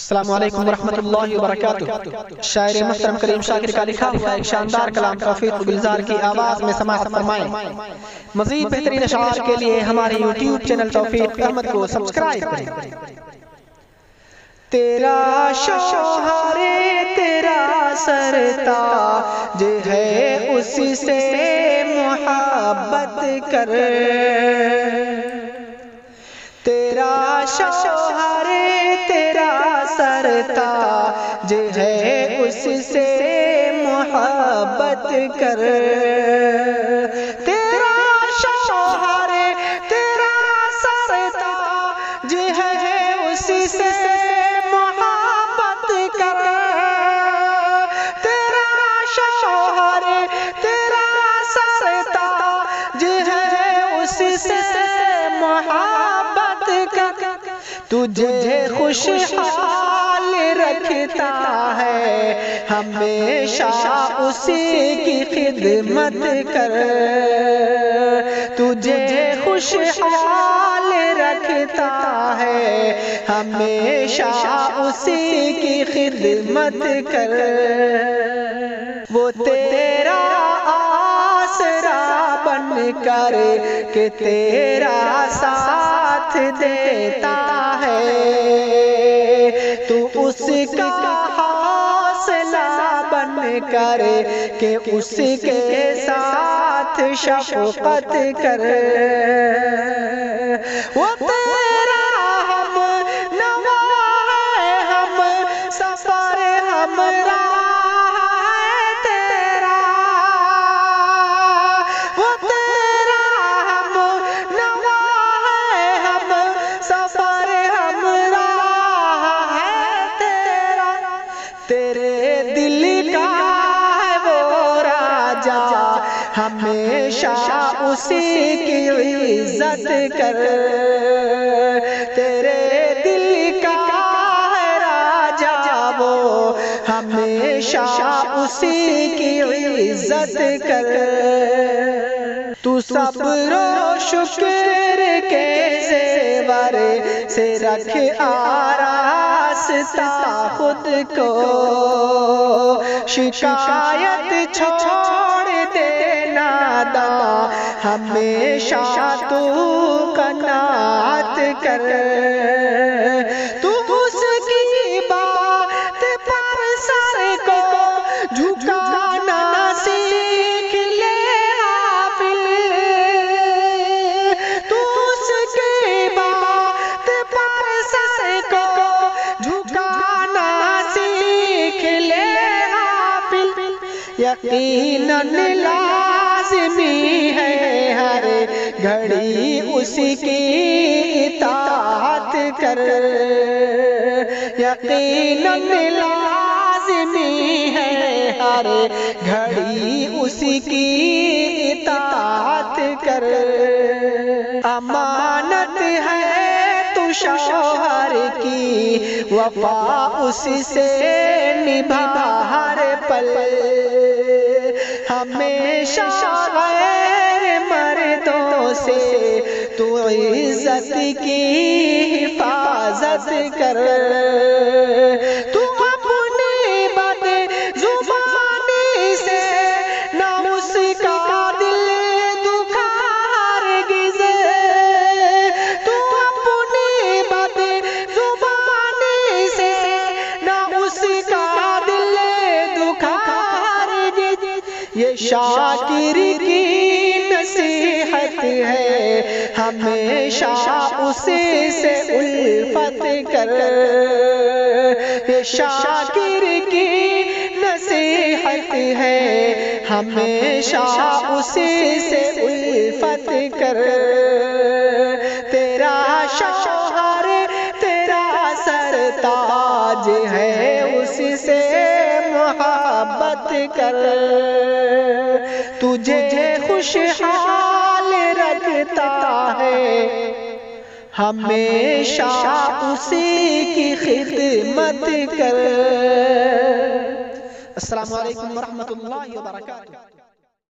السلام علیکم ورحمۃ اللہ وبرکاتہ۔ شاعر محترم کریم شاکر کا لکھا ہوا ایک شاندار کلام توفیق گلزار کی آواز میں سماعت فرمائیں۔ مزید بہترین اشعار کے لیے ہمارے یوٹیوب چینل توفیق احمد کو سبسکرائب کریں۔ تیرا شوہر تیرا سرتاج ہے، اس سے محبت کر۔ تیرا شوہر تیرا سرتاج ہے، اس سے محبت کر۔ تیرا شوہر تیرا سرتاج ہے، اس سے محبت کر۔ تیرا شوہر تیرا سرتاج ہے، اس سے محبت کر۔ تجھے خوشحال رکھتا ہے، ہمیشہ اسی کی خدمت کر۔ تجھے خوشحال رکھتا ہے، ہمیشہ اسی کی خدمت کر۔ وہ تیرا آسرا بن کر کہ تیرا ساتھ دیتا ہے، تو اس کا حوصلہ بن کر کہ اس کے ساتھ شفقت کر۔ وہ تیرا ہم نوا ہے، ہم سفر ہمراہ ہے تیرا۔ وہ تیرا ہم نوا ہے، ہم سفر ہمراہ ہے تیرا۔ تیرے دل کا ہے وہ راجا، ہمیشہ اسی کی عزت کر۔ تیرے دل کا ہے راجا وہ، ہمیشہ اسی کی عزت کر۔ تو صبر و شکر کے زیور سے رکھ آراستہ خود کو، شکایت چھوڑ دے ناداں، ہمیشہ تو قناعت کر۔ تو اس کی بات پر سر کو جھکانا سیکھ لے غافل۔ تو اس کی بات پر سر کو جھکانا سیکھ لے غافل۔ یقیناً لازمی ہے ہر گھڑی اسی کی اطاعت کر۔ یقیناً لازمی ہے ہر گھڑی اسی کی اطاعت کر۔ امانت ہے تو شوہر کی، وفا اس سے نبھا ہر پل۔ ہمیشہ غیر مردوں سے تو عزت کی حفاظت کر۔ تو اپنی بد زبانی سے نہ اس کا دل دکھا ہرگز۔ تو اپنی بد زبانی سے نہ اس کا دل دکھا ہرگز۔ یہ شاکر کی نصیحت ہے، ہمیشہ اسی سے الفت کر۔ یہ شاکر کی نصیحت ہے، ہمیشہ اسی سے الفت کر۔ تیرا شوہر تیرا سرتاج ہے، اسی سے محبت کر۔ تجھے خوشحال رکھتا ہے، ہمیشہ اسی کی خدمت کر۔ السلام علیکم ورحمۃ اللہ وبرکاتہ۔